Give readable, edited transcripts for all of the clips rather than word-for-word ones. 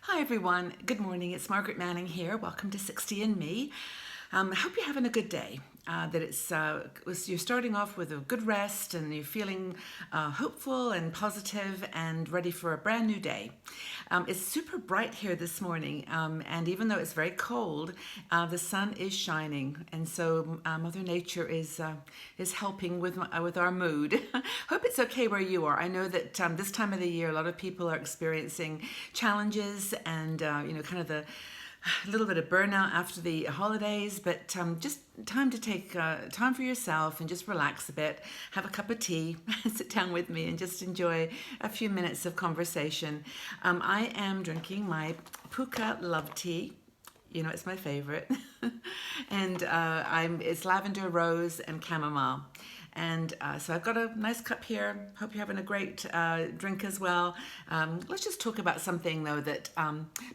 Hi everyone, good morning. It's Margaret Manning here. Welcome to 60 and Me. I hope you're having a good day. You're starting off with a good rest and you're feeling hopeful and positive and ready for a brand new day. It's super bright here this morning, and even though it's very cold, the sun is shining, and so Mother Nature is helping with our mood. Hope it's okay where you are. I know that this time of the year, a lot of people are experiencing challenges and kind of a little bit of burnout after the holidays, but just time to take time for yourself and just relax a bit, have a cup of tea, sit down with me and just enjoy a few minutes of conversation. I am drinking my Puka Love Tea. You know, it's my favorite. And it's lavender, rose, and chamomile. And so I've got a nice cup here. Hope you're having a great drink as well. Let's just talk about something, though, that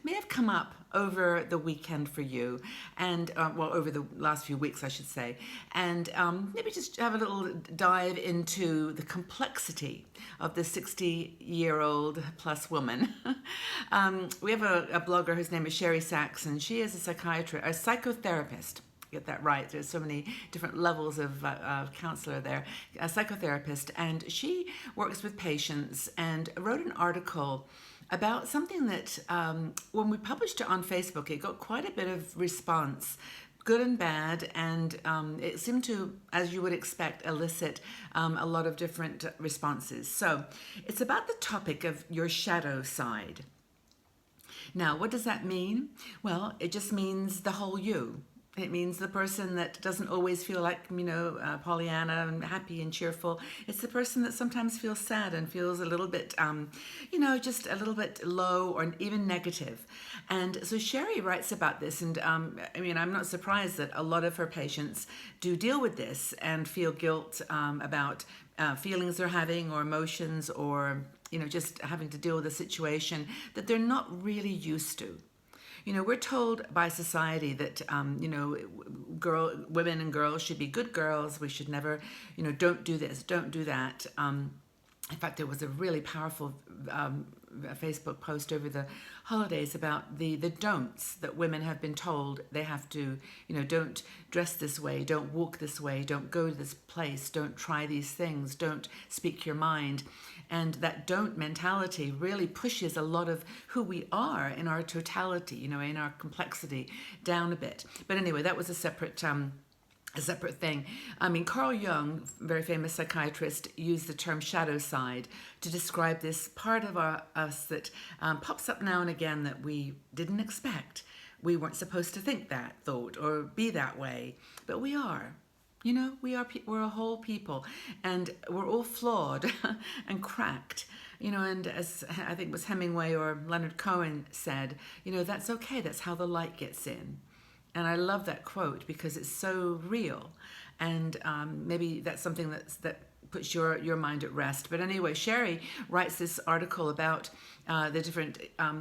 may have come up over the weekend for you, and over the last few weeks, I should say. And maybe just have a little dive into the complexity of the 60-year-old plus woman. We have a blogger whose name is Sherry Sachs, and she is a psychotherapist. Get that right. There's so many different levels of counselor there, a psychotherapist, and she works with patients and wrote an article about something that when we published it on Facebook, it got quite a bit of response, good and bad, and it seemed to, as you would expect, elicit a lot of different responses. So it's about the topic of your shadow side. Now, what does that mean? Well, it just means the whole you. It means the person that doesn't always feel like, Pollyanna and happy and cheerful. It's the person that sometimes feels sad and feels a little bit, just a little bit low or even negative. And so Sherry writes about this. And I'm not surprised that a lot of her patients do deal with this and feel guilt about feelings they're having or emotions or, just having to deal with a situation that they're not really used to. We're told by society that, women and girls should be good girls. We should never, don't do this, don't do that. In fact, there was a really powerful Facebook post over the holidays about the don'ts that women have been told they have to, don't dress this way, don't walk this way, don't go to this place, don't try these things, don't speak your mind. And that don't mentality really pushes a lot of who we are in our totality, in our complexity down a bit. But anyway, that was a separate thing. Carl Jung, very famous psychiatrist, used the term shadow side to describe this part of us that pops up now and again that we didn't expect. We weren't supposed to think that thought or be that way, but we are. We're a whole people, and we're all flawed and cracked. And as I think it was Hemingway or Leonard Cohen said, that's okay. That's how the light gets in. And I love that quote because it's so real. And maybe that's something that puts your mind at rest. But anyway, Sherry writes this article about the different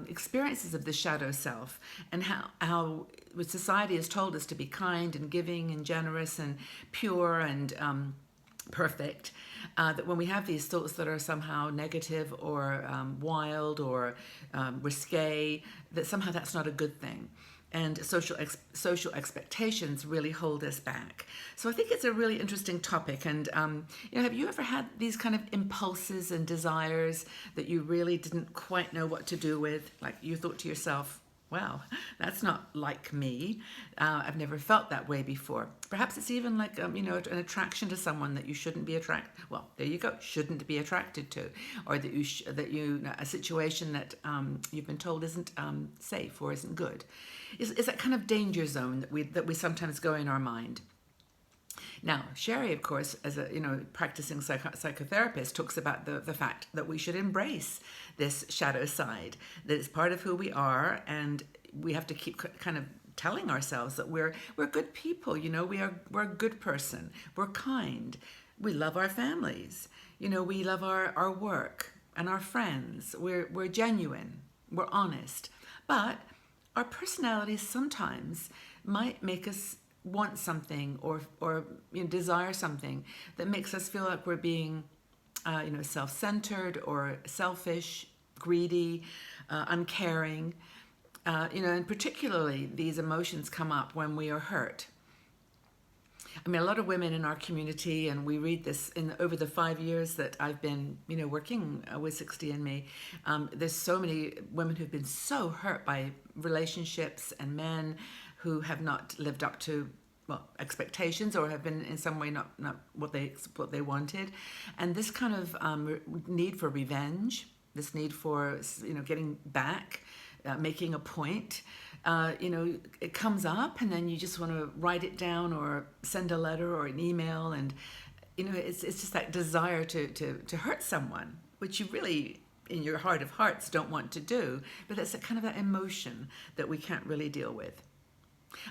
experiences of the shadow self and how society has told us to be kind and giving and generous and pure and perfect. That when we have these thoughts that are somehow negative or wild or risque, that somehow that's not a good thing. And social expectations really hold us back. So I think it's a really interesting topic. And have you ever had these kind of impulses and desires that you really didn't quite know what to do with? Like you thought to yourself, wow, that's not like me. I've never felt that way before. Perhaps it's even like, an attraction to someone that you shouldn't be attracted. Well, there you go, shouldn't be attracted to, or a situation that you've been told isn't safe or isn't good. Is that kind of danger zone that we sometimes go in our mind. Now, Sherry, of course, as a practicing psychotherapist, talks about the fact that we should embrace this shadow side, that it's part of who we are, and we have to keep kind of telling ourselves that we're good people. We're a good person. We're kind. We love our families. We love our work and our friends. We're genuine. We're honest. But our personalities sometimes might make us want something or desire something that makes us feel like we're being self-centered or selfish, greedy, uncaring. And particularly these emotions come up when we are hurt. I mean, a lot of women in our community, and we read this over the 5 years that I've been, working with 60andMe. There's so many women who've been so hurt by relationships and men who have not lived up to expectations, or have been in some way not what they wanted, and this kind of need for revenge, this need for getting back, making a point. It comes up, and then you just want to write it down or send a letter or an email, and it's just that desire to hurt someone, which you really, in your heart of hearts, don't want to do, but it's a kind of that emotion that we can't really deal with.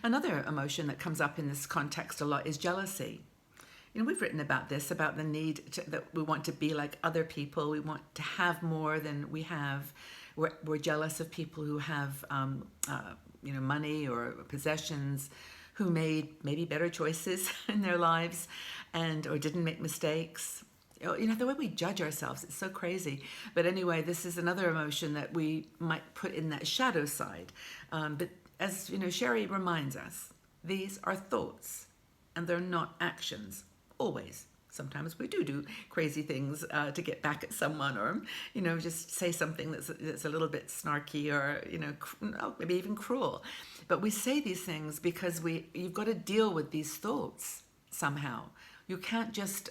Another emotion that comes up in this context a lot is jealousy. We've written about this, about the need that we want to be like other people. We want to have more than we have. We're jealous of people who have, money or possessions, who made maybe better choices in their lives, or didn't make mistakes. The way we judge ourselves, it's so crazy. But anyway, this is another emotion that we might put in that shadow side. But as Sherry reminds us, these are thoughts, and they're not actions. Always. Sometimes we do crazy things to get back at someone, or just say something that's a little bit snarky, or maybe even cruel. But we say these things because you've got to deal with these thoughts somehow. You can't just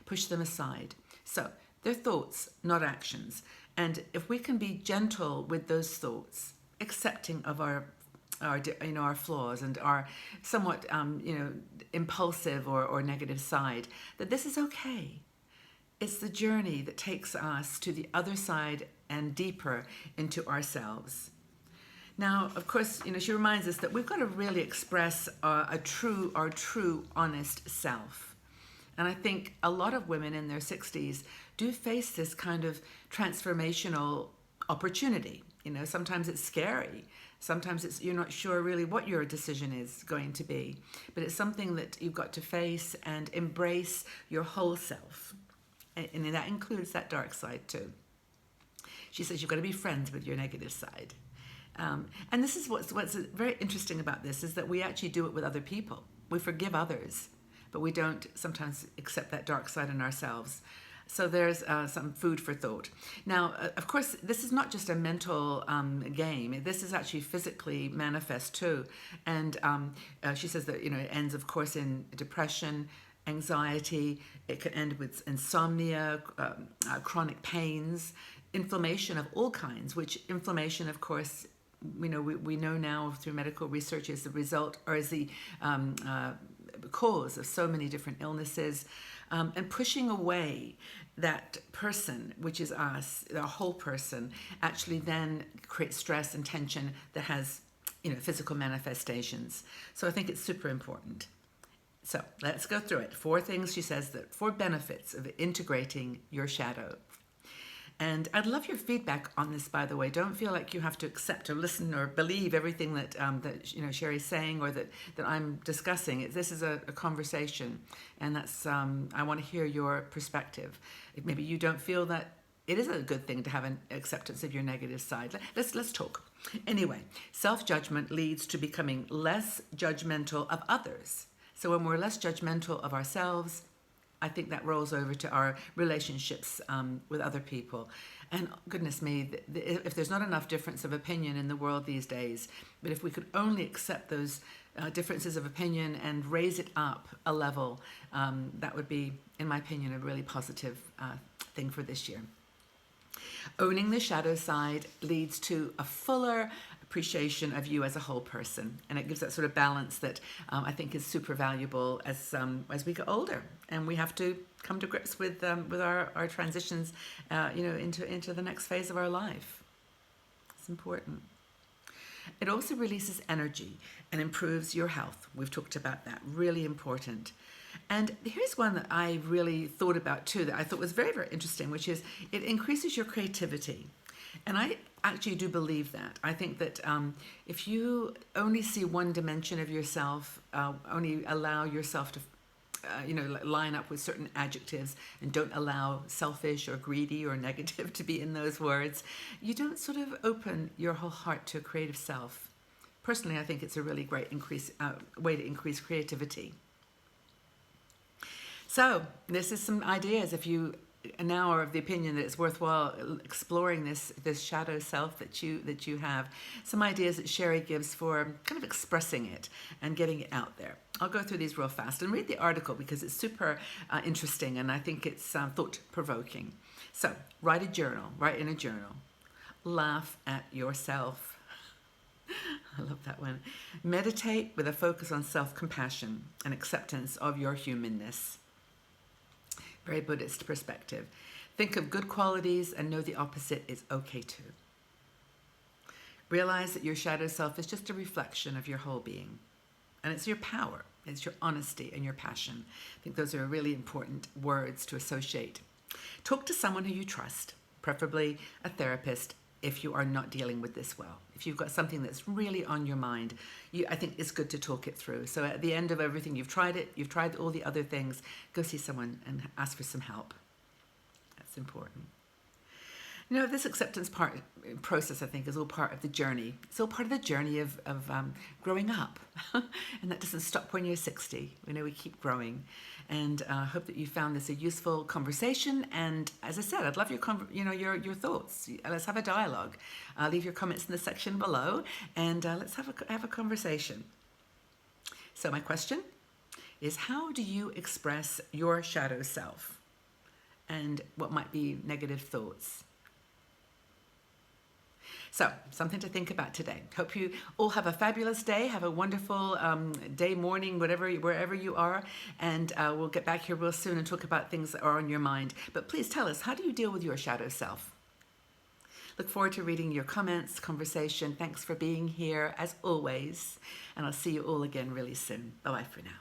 push them aside. So they're thoughts, not actions. And if we can be gentle with those thoughts, accepting of our flaws and our somewhat impulsive or negative side, that this is okay. It's the journey that takes us to the other side and deeper into ourselves. Now, of course, she reminds us that we've got to really express our true, honest self. And I think a lot of women in their 60s do face this kind of transformational opportunity. Sometimes it's scary. Sometimes you're not sure really what your decision is going to be, but it's something that you've got to face and embrace your whole self. And that includes that dark side too. She says you've got to be friends with your negative side. And this is what's very interesting about this, is that we actually do it with other people. We forgive others, but we don't sometimes accept that dark side in ourselves. So there's some food for thought. Now, of course, this is not just a mental game. This is actually physically manifest too. And she says that, it ends, of course, in depression, anxiety. It can end with insomnia, chronic pains, inflammation of all kinds, which inflammation, of course, we know now through medical research is the result, or is the cause of so many different illnesses. And pushing away that person, which is us, the whole person, actually then creates stress and tension that has, physical manifestations. So I think it's super important. So let's go through it. 4 things, she says, 4 benefits of integrating your shadow. And I'd love your feedback on this, by the way. Don't feel like you have to accept or listen or believe everything that Sherry's saying, or that I'm discussing. This is a conversation, and that's I want to hear your perspective. If maybe you don't feel that it is a good thing to have an acceptance of your negative side. Let's talk. Anyway, self-judgment leads to becoming less judgmental of others. So when we're less judgmental of ourselves, I think that rolls over to our relationships with other people. And goodness me, if there's not enough difference of opinion in the world these days, but if we could only accept those differences of opinion and raise it up a level, that would be, in my opinion, a really positive thing for this year. Owning the shadow side leads to a fuller appreciation of you as a whole person, and it gives that sort of balance that I think is super valuable as we get older, and we have to come to grips with our transitions, into the next phase of our life. It's important. It also releases energy and improves your health. We've talked about that. Really important. And here's one that I really thought about too, that I thought was very, very interesting, which is it increases your creativity. And I actually do believe that. I think that if you only see one dimension of yourself, only allow yourself to line up with certain adjectives and don't allow selfish or greedy or negative to be in those words, you don't sort of open your whole heart to a creative self. Personally, I think it's a really great way to increase creativity. So this is some ideas. If you now are of the opinion that it's worthwhile exploring this shadow self that you have, some ideas that Sherry gives for kind of expressing it and getting it out there. I'll go through these real fast and read the article because it's super interesting and I think it's thought-provoking. So write in a journal. Laugh at yourself. I love that one. Meditate with a focus on self-compassion and acceptance of your humanness. Very Buddhist perspective. Think of good qualities and know the opposite is okay too. Realize that your shadow self is just a reflection of your whole being. And it's your power, it's your honesty and your passion. I think those are really important words to associate. Talk to someone who you trust, preferably a therapist if you are not dealing with this well. If you've got something that's really on your mind, I think it's good to talk it through. So at the end of everything, you've tried all the other things, go see someone and ask for some help. That's important. This acceptance process, I think, is all part of the journey. It's all part of the journey of growing up. And that doesn't stop when you're 60. We keep growing. And I hope that you found this a useful conversation. And as I said, I'd love your thoughts. Let's have a dialogue. Leave your comments in the section below, and let's have a conversation. So my question is, how do you express your shadow self? And what might be negative thoughts? So, something to think about today. Hope you all have a fabulous day. Have a wonderful day, morning, wherever you are. And we'll get back here real soon and talk about things that are on your mind. But please tell us, how do you deal with your shadow self? Look forward to reading your comments, conversation. Thanks for being here, as always. And I'll see you all again really soon. Bye-bye for now.